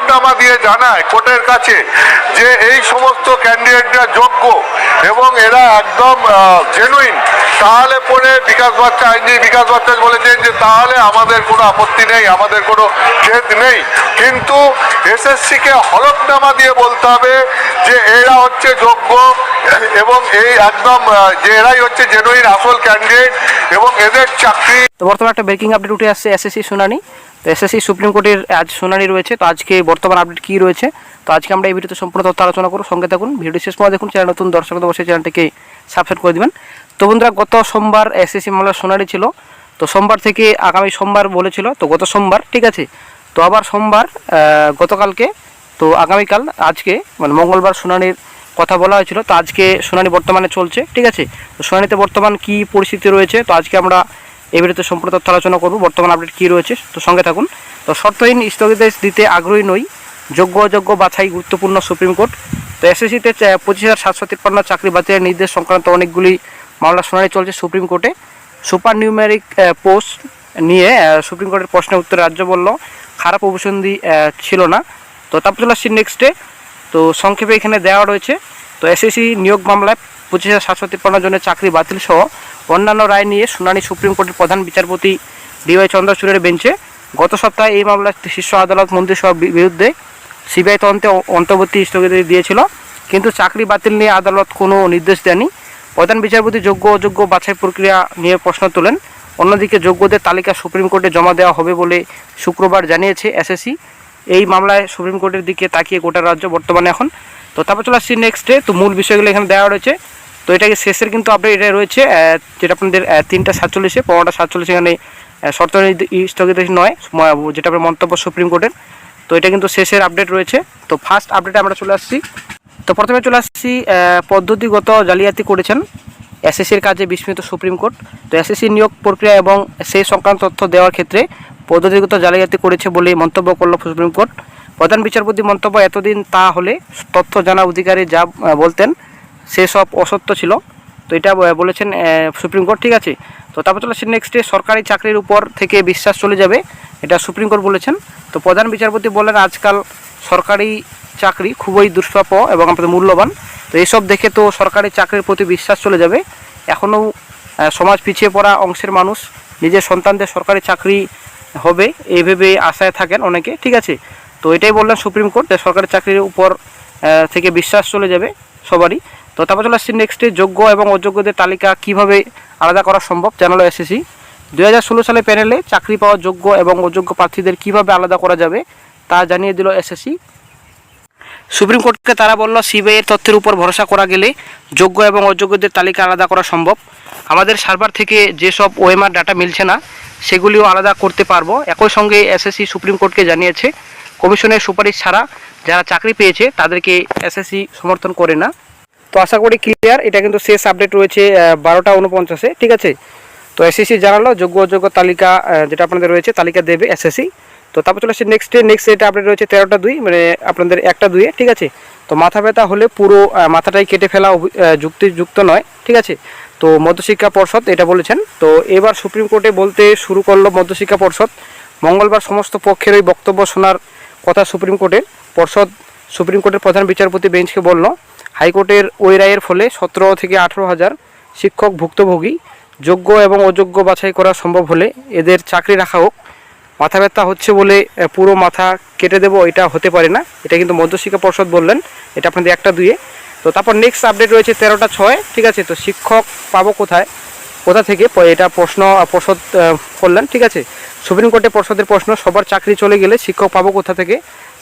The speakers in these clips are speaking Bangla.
হলফনামা দিয়ে জানায় কোর্টের কাছে যে এই সমস্ত ক্যান্ডিডেটরা যোগ্য এবং এরা একদম জেনুইন, তাহলে পরে আইনজীবী বিকাশ ভট্টাচার্য বলেছেন যে তাহলে আমাদের কোনো আপত্তি নেই, আমাদের কোনো খেদ নেই। কিন্তু এসএসসিকে হলফনামা দিয়ে বলতে হবে যে এরা হচ্ছে যোগ্য এবং এই একদম যে এরাই হচ্ছে জেনুইন আসল ক্যান্ডিডেট এবং এদের চাকরি। তো বর্তমানে একটা ব্রেকিং আপডেট উঠে আসছে এসএসসি শুনানি। তো এসএসসি সুপ্রিম কোর্টের আজ শুনানি রয়েছে। তো আজকে বর্তমান আপডেট কী রয়েছে, তো আজকে আমরা এই ভিডিওতে সম্পূর্ণ তথ্য আলোচনা করব। সঙ্গে থাকুন, ভিডিও শেষ পর্যন্ত দেখুন। চ্যানেল নতুন দর্শক অবশ্যই চ্যানেলটিকে সাবস্ক্রাইব করে দেবেন। তো বন্ধুরা, গত সোমবার এসএসসি মামলার শুনানি ছিল। তো সোমবার থেকে আগামী সোমবার বলেছিল, তো গত সোমবার, ঠিক আছে। তো আবার সোমবার গতকালকে, তো আগামীকাল আজকে মানে মঙ্গলবার শুনানির কথা বলা হয়েছিল। তো আজকে শুনানি বর্তমানে চলছে, ঠিক আছে। তো শুনানিতে বর্তমান কী পরিস্থিতি রয়েছে, তো আজকে আমরা এই ভিডিওতে সম্পূর্ণ তথ্য আলোচনা করব। বর্তমান আপডেট কী রয়েছে, তো সঙ্গে থাকুন। তো শর্তহীন স্থগিতাদেশ দিতে আগ্রহী নই, যোগ্য অযোগ্য বাছাই গুরুত্বপূর্ণ সুপ্রিম কোর্ট। তো এসএসসিতে 25,753 চাকরি বাতিলের নির্দেশ সংক্রান্ত অনেকগুলি মামলা শুনানি চলছে সুপ্রিম কোর্টে। সুপার নিউমেরিক পোস্ট নিয়ে সুপ্রিম কোর্টের প্রশ্নের উত্তরে রাজ্য বলল খারাপ অভিসন্ধি ছিল না। তো তারপর চলে আসছি নেক্সটে। তো সংক্ষেপে এখানে দেওয়া রয়েছে। তো এসএসসি নিয়োগ মামলায় 25,753 জনের চাকরি বাতিল সহ অন্যান্য রায় নিয়ে শুনানি সুপ্রিম কোর্টের প্রধান বিচারপতি ডিওয়াই চন্দ্রচূড়ের বেঞ্চে। গত সপ্তাহে এই মামলার শীর্ষ আদালত মন্ত্রিসভার বিরুদ্ধে সিবিআই তদন্তে অন্তর্বর্তী স্থগিতাদেশ দিয়েছিল, কিন্তু চাকরি বাতিল নিয়ে আদালত কোনো নির্দেশ দেয়নি। প্রধান বিচারপতি যোগ্য অযোগ্য বাছাই প্রক্রিয়া নিয়ে প্রশ্ন তোলেন। অন্যদিকে যোগ্যদের তালিকা সুপ্রিম কোর্টে জমা দেওয়া হবে বলে শুক্রবার জানিয়েছে এসএসসি। এই মামলায় সুপ্রিম কোর্টের দিকে তাকিয়ে গোটা রাজ্য বর্তমানে এখন। তো তারপর চলে আসছি নেক্সটে। তো মূল বিষয়গুলো এখানে দেওয়া রয়েছে। তো এটাকে শেষের কিন্তু আপডেট এটা রয়েছে, যেটা আপনাদের 3:47 15:47 এখানে শর্ত স্থগিতাদেশ নয়, যেটা আপনার মন্তব্য সুপ্রিম কোর্টের। তো এটা কিন্তু শেষের আপডেট রয়েছে। তো ফার্স্ট আপডেটে আমরা চলে আসছি। তো প্রথমে চলে আসছি, পদ্ধতিগত জালিয়াতি করেছেন এসএসসির কাজে বিস্মিত সুপ্রিম কোর্ট। তো এসএসসি নিয়োগ প্রক্রিয়া এবং সেই সংক্রান্ত তথ্য দেওয়ার ক্ষেত্রে পদ্ধতিগত জালিয়াতি করেছে বলে মন্তব্য করল সুপ্রিম কোর্ট। প্রধান বিচারপতি মন্তব্য, এতদিন তা হলে তথ্য জানা অধিকারী যা বলতেন সেসব অসত্য ছিল। তো এটা বলেছেন সুপ্রিম কোর্ট, ঠিক আছে। তো তারপর চলে আসছে নেক্সটে, সরকারি চাকরির উপর থেকে বিশ্বাস চলে যাবে, এটা সুপ্রিম কোর্ট বলেছেন। তো প্রধান বিচারপতি বললেন আজকাল সরকারি চাকরি খুবই দুষ্প্রাপ্য এবং আমাদের মূল্যবান। তো এইসব দেখে তো সরকারি চাকরির প্রতি বিশ্বাস চলে যাবে। এখনও সমাজ পিছিয়ে পড়া অংশের মানুষ নিজের সন্তানদের সরকারি চাকরি হবে এইভাবে আশায় থাকেন অনেকে, ঠিক আছে। তো এটাই বললেন সুপ্রিম কোর্ট, যে সরকারি চাকরির উপর থেকে বিশ্বাস চলে যাবে সবারই। তো তারপর চলে আসছি নেক্সটে, যোগ্য এবং অযোগ্যদের তালিকা কিভাবে আলাদা করা সম্ভব জানালো এসএসসি। 2016 সালে প্যানেলে চাকরি পাওয়া যোগ্য এবং অযোগ্য প্রার্থীদের কিভাবে আলাদা করা যাবে তা জানিয়ে দিল এসএসসি। সুপ্রিম কোর্টকে তারা বলল সিবিআইয়ের তথ্যের উপর ভরসা করা গেলে যোগ্য এবং অযোগ্যদের তালিকা আলাদা করা সম্ভব। আমাদের সার্ভার থেকে যেসব ওএমআর ডাটা মিলছে না সেগুলিও আলাদা করতে পারবো। একই সঙ্গে এসএসসি সুপ্রিম কোর্টকে জানিয়েছে কমিশনের সুপারিশ ছাড়া যারা চাকরি পেয়েছে তাদেরকে এসএসসি সমর্থন করে না। তো আশা করি ক্লিয়ার। এটা কিন্তু শেষ আপডেট রয়েছে 12:49, ঠিক আছে। তো এসএসসি জানালো যোগ্য অযোগ্য তালিকা যেটা আপনাদের রয়েছে তালিকা দেবে এসএসসি। তো তারপর চলে আসছে নেক্সট এটা আপডেট রয়েছে 13টা 2, মানে আপনাদের 1টা 2-এ, ঠিক আছে। তো মাথা ব্যথা হলে পুরো মাথাটাই কেটে ফেলা যুক্তিযুক্ত নয়, ঠিক আছে। তো মধ্যশিক্ষা পর্ষদ এটা বলেছেন। তো এবার সুপ্রিম কোর্টে বলতে শুরু করলো মধ্যশিক্ষা পর্ষদ। মঙ্গলবার সমস্ত পক্ষের ওই বক্তব্য শোনার কথা সুপ্রিম কোর্টের প্রধান বিচারপতি বেঞ্চকে বলল হাইকোর্টের ওই রায়ের ফলে 17 থেকে 18 হাজার শিক্ষক ভুক্তভোগী। যোগ্য এবং অযোগ্য বাছাই করা সম্ভব হলে এদের চাকরি রাখা হোক। মাথা ব্যথা হচ্ছে বলে পুরো মাথা কেটে দেবো, এটা হতে পারে না। এটা কিন্তু মধ্যশিক্ষা পর্ষদ বললেন, এটা আপনাদের 1টা 2-এ। তো তারপর নেক্সট আপডেট রয়েছে 13টা 6, ঠিক আছে। তো শিক্ষক পাবো কোথা থেকে, এটা প্রশ্ন পর্ষদ করলেন, ঠিক আছে। সুপ্রিম কোর্টে পর্ষদের প্রশ্ন, সবার চাকরি চলে গেলে শিক্ষক পাবো কোথা থেকে?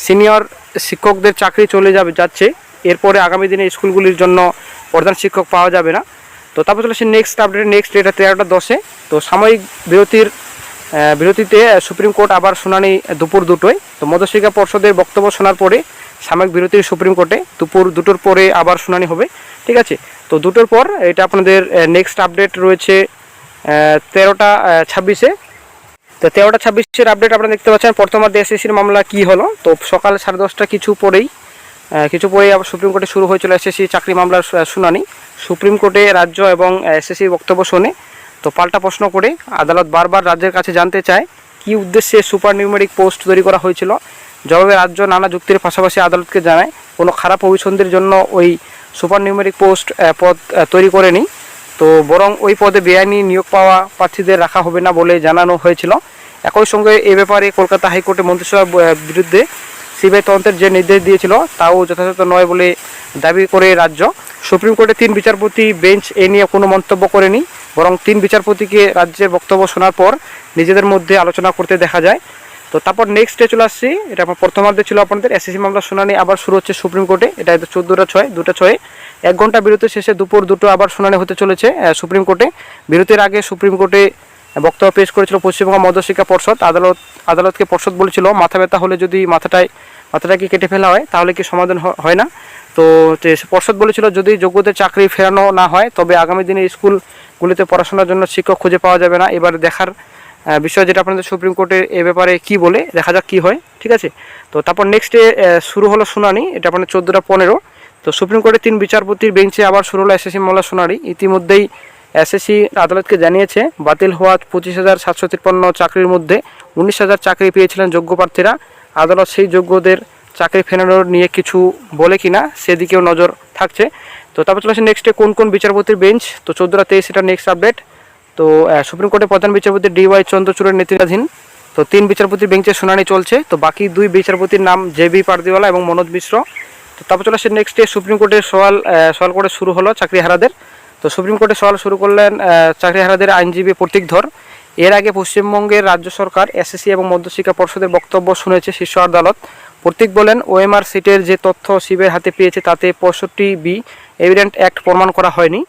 সিনিয়র শিক্ষকদের চাকরি চলে যাচ্ছে, এরপরে আগামী দিনে স্কুলগুলির জন্য প্রধান শিক্ষক পাওয়া যাবে না। তো তারপর চলে আসছে নেক্সট আপডেট, এটা 13টা 10-এ। তো সাময়িক বিরতিতে সুপ্রিম কোর্ট আবার শুনানি দুপুর 2টোয়। তো মধ্যশিক্ষা পর্ষদের বক্তব্য শোনার পরে সাময়িক বিরতির সুপ্রিম কোর্টে দুপুর 2টোর পরে আবার শুনানি হবে, ঠিক আছে। তো 2টোর পর এটা আপনাদের নেক্সট আপডেট রয়েছে 13টা 26-এ। তো 13টা 26-এর আপডেট আপনারা দেখতে পাচ্ছেন। প্রথমার্ধে এসএসসির মামলা কি হলো, তো সকাল 10:30 কিছু পরেই আবার সুপ্রিম কোর্টে শুরু হয়েছিল এসএসসি চাকরি মামলার শুনানি। সুপ্রিম কোর্টে রাজ্য এবং এসএসসির বক্তব্য শোনে। তো পাল্টা প্রশ্ন করে আদালত বারবার রাজ্যের কাছে জানতে চায় কী উদ্দেশ্যে সুপার নিউমেরিক পোস্ট তৈরি করা হয়েছিল, জবাবে রাজ্য নানা যুক্তির পাশাপাশি আদালতকে জানায় কোনো খারাপ অভিসন্ধির জন্য ওই সুপার নিউমেরিক পদ তৈরি করেনি, তো বরং ওই পদে বেআইনি নিয়োগ পাওয়া প্রার্থীদের রাখা হবে না বলে জানানো হয়েছিল। একই সঙ্গে এ ব্যাপারে কলকাতা হাইকোর্টে মন্ত্রিসভার বিরুদ্ধে সিবিআই তদন্তের যে নির্দেশ দিয়েছিল তাও যথাযথ নয় বলে দাবি করে রাজ্য। সুপ্রিম কোর্টে 3 বিচারপতি বেঞ্চ এ নিয়ে কোনো মন্তব্য করেনি, বরং 3 বিচারপতিকে রাজ্যের বক্তব্য শোনার পর নিজেদের মধ্যে আলোচনা করতে দেখা যায়। তো তারপর নেক্সট ডে চলে আসছি, এটা আমার প্রথমার্ধে ছিল আপনাদের এসএসসি মামলার শুনানি আবার শুরু হচ্ছে সুপ্রিম কোর্টে। এটা 14:06 1 ঘন্টা বিরতি শেষে দুপুর 2টো আবার শুনানি হতে চলেছে সুপ্রিম কোর্টে। বিরতির আগে সুপ্রিম কোর্টে বক্তব্য পেশ করেছিল পশ্চিমবঙ্গ মধ্যশিক্ষা পর্ষদ। আদালতকে পর্ষদ বলেছিল মাথা ব্যথা হলে যদি মাথাটাকে কেটে ফেলা হয় তাহলে কি সমাধান হয় না। তো পর্ষদ বলেছিল যদি যোগ্যদের চাকরি ফেরানো না হয় তবে আগামী দিনে স্কুলগুলিতে পড়াশোনার জন্য শিক্ষক খুঁজে পাওয়া যাবে না। এবার দেখার বিষয় যেটা আপনাদের সুপ্রিম কোর্টের এ ব্যাপারে কি বলে, দেখা যাক কি হয়, ঠিক আছে। তো তারপর নেক্সট ডে শুরু হলো শুনানি, এটা আপনাদের 14:15। তো সুপ্রিম কোর্টের 3 বিচারপতির বেঞ্চে আবার শুরু হলো এসএসসি মামলার শুনানি। ইতিমধ্যেই এসএসসি আদালতকে জানিয়েছে বাতিল হওয়া 25,753 চাকরির মধ্যে 19,000 চাকরি পেয়েছিলেন যোগ্য প্রার্থীরা। আদালত সেই যোগ্যদের চাকরি ফেরানোর নিয়ে কিছু বলে কিনা সেদিকেও নজর থাকছে। তো তারপর চলে আসে নেক্সটে কোন বিচারপতির বেঞ্চ। তো 14:23 এটা নেক্সট আপডেট। তো সুপ্রিম কোর্টের প্রধান বিচারপতি DY চন্দ্রচূড়ের নেতৃত্বাধীন 3 বিচারপতির বেঞ্চে শুনানি চলছে। তো বাকি 2 বিচারপতির নাম JB পারদিওয়ালা এবং মনোজ মিশ্র। তো তারপর চলে আসে নেক্সটে সুপ্রিম কোর্টের সওয়াল করে শুরু হলো চাকরিহারাদের। তো সুপ্রিম কোর্টে সওয়াল শুরু করলেন চাকরিহারাদের আইনজীবী প্রতীক ধর। এর আগে পশ্চিমবঙ্গের রাজ্য সরকার এসএসসি এবং মধ্যশিক্ষা পর্ষদের বক্তব্য শুনেছে শীর্ষ আদালত। প্রতীক বলেন OMR সিটের যে তথ্য সিবিআই হাতে পেয়েছে তাতে 65B এভিডেন্ট অ্যাক্ট প্রমাণ করা হয়নি।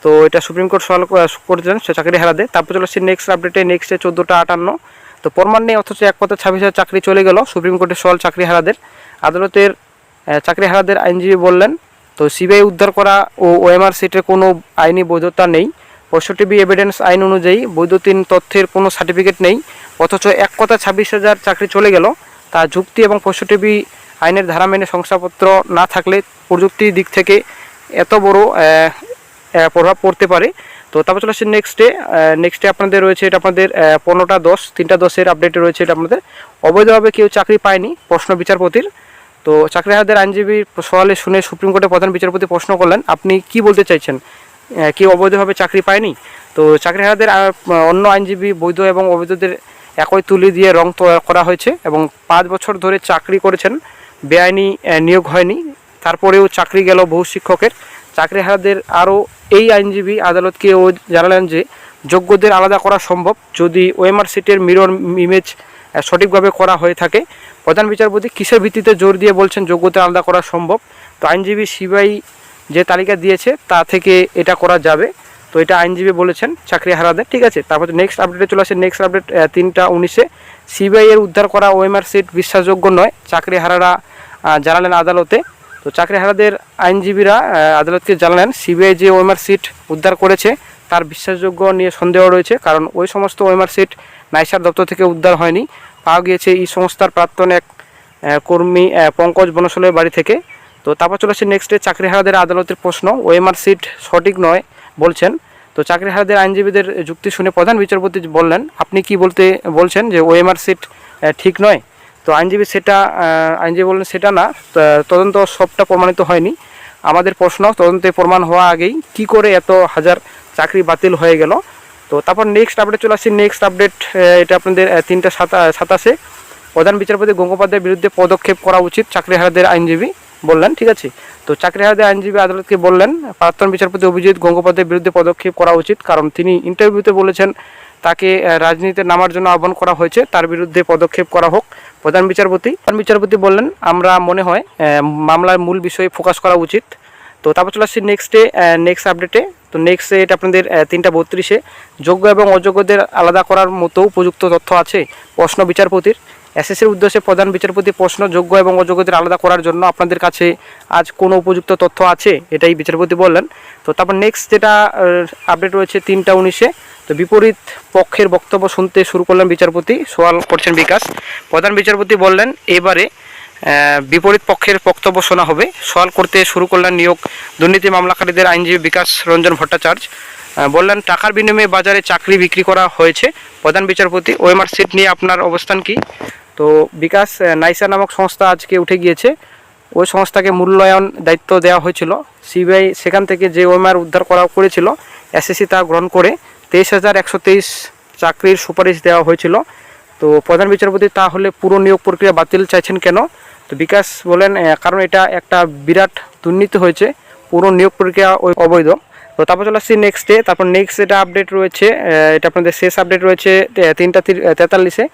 তো এটা সুপ্রিম কোর্ট সওয়াল করেছেন চাকরিহারাদের। তারপর চলে আসছে নেক্সট আপডেটে, নেক্সটে 14:58। তো প্রমাণ নেই অথচ এক কথা 26,000 চাকরি চলে গেল, সুপ্রিম কোর্টের সওয়াল চাকরিহারাদের। আদালতের চাকরিহারাদের আইনজীবী বললেন তো সিবিআই উদ্ধার করা ও OMR সিটের কোনো আইনি বৈধতা নেই। 65B এভিডেন্স আইন অনুযায়ী বৈদ্যুতিন তথ্যের কোনো সার্টিফিকেট নেই, অথচ এক কথা 26,000 চাকরি চলে গেল। তা যুক্তি এবং 65B আইনের ধারা মেনে শংসাপত্র না থাকলে প্রযুক্তির দিক থেকে এত বড় প্রভাব পড়তে পারে। তো তারপর চলে আসছে নেক্সটে আপনাদের রয়েছে এটা আপনাদের 15:10 3:10 আপডেটে রয়েছে এটা আপনাদের অবৈধভাবে কেউ চাকরি পায়নি প্রশ্ন বিচারপতির। তো চাকরিহারাদের আইনজীবী সওয়ালে শুনে সুপ্রিম কোর্টের প্রধান বিচারপতি প্রশ্ন করলেন আপনি কি বলতে চাইছেন, কেউ অবৈধভাবে চাকরি পায়নি? তো চাকরিহারাদের অন্য আইনজীবী বৈধ এবং অবৈধদের একই তুলি দিয়ে রং করা হয়েছে এবং 5 বছর ধরে চাকরি করেছেন, বেআইনি নিয়োগ হয়নি, তারপরেও চাকরি গেল বহু শিক্ষকের। চাকরিহারাদের আরও এই আইনজীবী আদালতকেও জানালেন যে যোগ্যদের আলাদা করা সম্ভব যদি OMR সিটের মিরর ইমেজ সঠিকভাবে করা হয়ে থাকে। প্রধান বিচারপতি কিসের ভিত্তিতে জোর দিয়ে বলছেন যোগ্যতা আলাদা করা সম্ভব? তো আইনজীবী সিবিআই যে তালিকা দিয়েছে তা থেকে এটা করা যাবে। তো এটা আইনজীবী বলেছেন চাকরিহারাদের, ঠিক আছে। তারপর নেক্সট আপডেটে চলে আসে নেক্সট আপডেট 3:19 সিবিআই এর উদ্ধার করা OMR সিট বিশ্বাসযোগ্য নয়, চাকরিহারারা জানালেন আদালতে। তো চাকরিহারাদের আইনজীবীরা আদালতকে জানালেন সিবিআই যে OMR সিট উদ্ধার করেছে তার বিশ্বাসযোগ্য নিয়ে সন্দেহ রয়েছে, কারণ ওই সমস্ত OMR সিট নাইসার দপ্তর থেকে উদ্ধার হয়নি, পাওয়া গিয়েছে এই সংস্থার প্রাক্তন এক কর্মী পঙ্কজ বনশলের বাড়ি থেকে। তো তারপর চলে আসছে নেক্সটে চাকরিহারাদের আদালতের প্রশ্ন OMR সিট সঠিক নয় বলছেন। তো চাকরিহারাদের আইনজীবীদের যুক্তি শুনে প্রধান বিচারপতি বললেন আপনি কি বলছেন যে OMR সিট ঠিক নয়? তো আইনজীবী বললেন সেটা না, তদন্ত সবটা প্রমাণিত হয়নি। আমাদের প্রশ্ন তদন্তে প্রমাণ হওয়া আগেই কি করে এত হাজার চাকরি বাতিল হয়ে গেল। তো তারপর নেক্সট আপডেট চলে আসছি নেক্সট আপডেট এটা আপনাদের 3:27 প্রধান বিচারপতি গঙ্গোপাধ্যায়ের বিরুদ্ধে পদক্ষেপ করা উচিত চাকরিহারাদের আইনজীবী বললেন, ঠিক আছে। তো চাকরিহারাদের আইনজীবী আদালতকে বললেন প্রাক্তন বিচারপতি অভিজিৎ গঙ্গোপাধ্যায়ের বিরুদ্ধে পদক্ষেপ করা উচিত, কারণ তিনি ইন্টারভিউতে বলেছেন তাকে রাজনীতিতে নামার জন্য আহ্বান করা হয়েছে, তার বিরুদ্ধে পদক্ষেপ করা হোক। প্রধান বিচারপতি বললেন আমরা মনে হয় মামলার মূল বিষয়ে ফোকাস করা উচিত। তো তারপর চলে আসছি নেক্সট আপডেটে। তো নেক্সট এটা আপনাদের 3:32 যোগ্য এবং অযোগ্যদের আলাদা করার মতো উপযুক্ত তথ্য আছে প্রশ্ন বিচারপতির। এসএসসির উদ্দেশ্যে প্রধান বিচারপতি প্রশ্ন যোগ্য এবং অযোগ্যদের আলাদা করার জন্য আপনাদের কাছে আজ কোনো উপযুক্ত তথ্য আছে, এটাই বিচারপতি বললেন। তো তারপর নেক্সট যেটা আপডেট রয়েছে 3:19 তো বিপরীত পক্ষের বক্তব্য শুনতে শুরু করলেন বিচারপতি, সওয়াল করছেন বিকাশ। প্রধান বিচারপতি বললেন এবারে বিপরীত পক্ষের বক্তব্য শোনা হবে। সওয়াল করতে শুরু করলেন নিয়োগ দুর্নীতি মামলাকারীদের আইনজীবী বিকাশ রঞ্জন ভট্টাচার্য। বললেন টাকার বিনিময়ে বাজারে চাকরি বিক্রি করা হয়েছে। প্রধান বিচারপতি OMR সিট নিয়ে আপনার অবস্থান কি? তো বিকাশ নাইসা নামক সংস্থা আজকে উঠে গিয়েছে। ওই সংস্থাকে মূল্যায়ন দায়িত্ব দেওয়া হয়েছিল। সিবিআই সেখান থেকে যে ওএমআর উদ্ধার করেছিল, এসএসসি তা গ্রহণ করে 23,123 চাকরির সুপারিশ দেওয়া হয়েছিল। তো প্রধান বিচারপতি তাহলে পুরো নিয়োগ প্রক্রিয়া বাতিল চাইছেন কেন? তো বিকাশ বলেন কারণ এটা একটা বিরাট দুর্নীতি হয়েছে, পুরো নিয়োগ প্রক্রিয়া অবৈধ। তো তারপর চলে আসছি নেক্সটে। তারপর নেক্সট এটা আপডেট রয়েছে, এটা আপনাদের শেষ আপডেট রয়েছে 3:43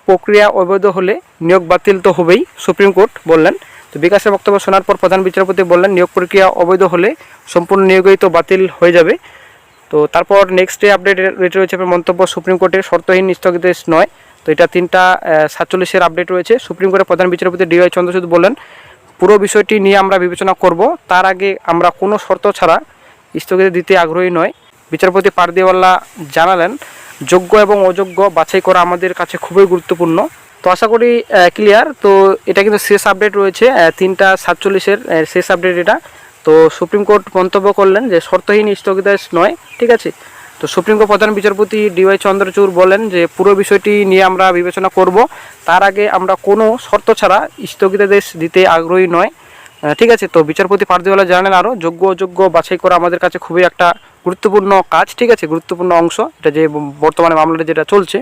প্রক্রিয়া অবৈধ হলে নিয়োগ বাতিল তো হবেই, সুপ্রিম কোর্ট বললেন। তো বিকাশের বক্তব্য শোনার পর প্রধান বিচারপতি বললেন নিয়োগ প্রক্রিয়া অবৈধ হলে সম্পূর্ণ নিয়োগই তো বাতিল হয়ে যাবে। তো তারপর নেক্সট আপডেট রয়েছে আপনার মন্তব্য সুপ্রিম কোর্টের শর্তহীন স্থগিতাদেশ নয়। তো এটা 3:47 আপডেট রয়েছে। সুপ্রিম কোর্টের প্রধান বিচারপতি DY চন্দ্রচূড় বললেন পুরো বিষয়টি নিয়ে আমরা বিবেচনা করব, তার আগে আমরা কোনো শর্ত ছাড়া স্থগিত দিতে আগ্রহী নয়। বিচারপতি পারদিওয়ালা জানালেন যোগ্য এবং অযোগ্য বাছাই করা আমাদের কাছে খুবই গুরুত্বপূর্ণ। তো আশা করি ক্লিয়ার। তো এটা কিন্তু শেষ আপডেট রয়েছে 3:47 শেষ আপডেট এটা। তো সুপ্রিম কোর্ট মন্তব্য করলেন যে শর্তহীন স্থগিতাদেশ নয়, ঠিক আছে। তো সুপ্রিম কোর্ট প্রধান বিচারপতি DY চন্দ্রচূড় বলেন যে পুরো বিষয়টি নিয়ে আমরা বিবেচনা করব, তার আগে আমরা কোনো শর্ত ছাড়া স্থগিতাদেশ দিতে আগ্রহী নয়, ঠিক আছে। তো বিচারপতি পারদিওয়ালা জানালেন আরও যোগ্য অযোগ্য বাছাই করা আমাদের কাছে খুবই একটা গুরুত্বপূর্ণ কাজ, ঠিক আছে, গুরুত্বপূর্ণ অংশ, এটা যে বর্তমানে মামলাটা যেটা চলছে।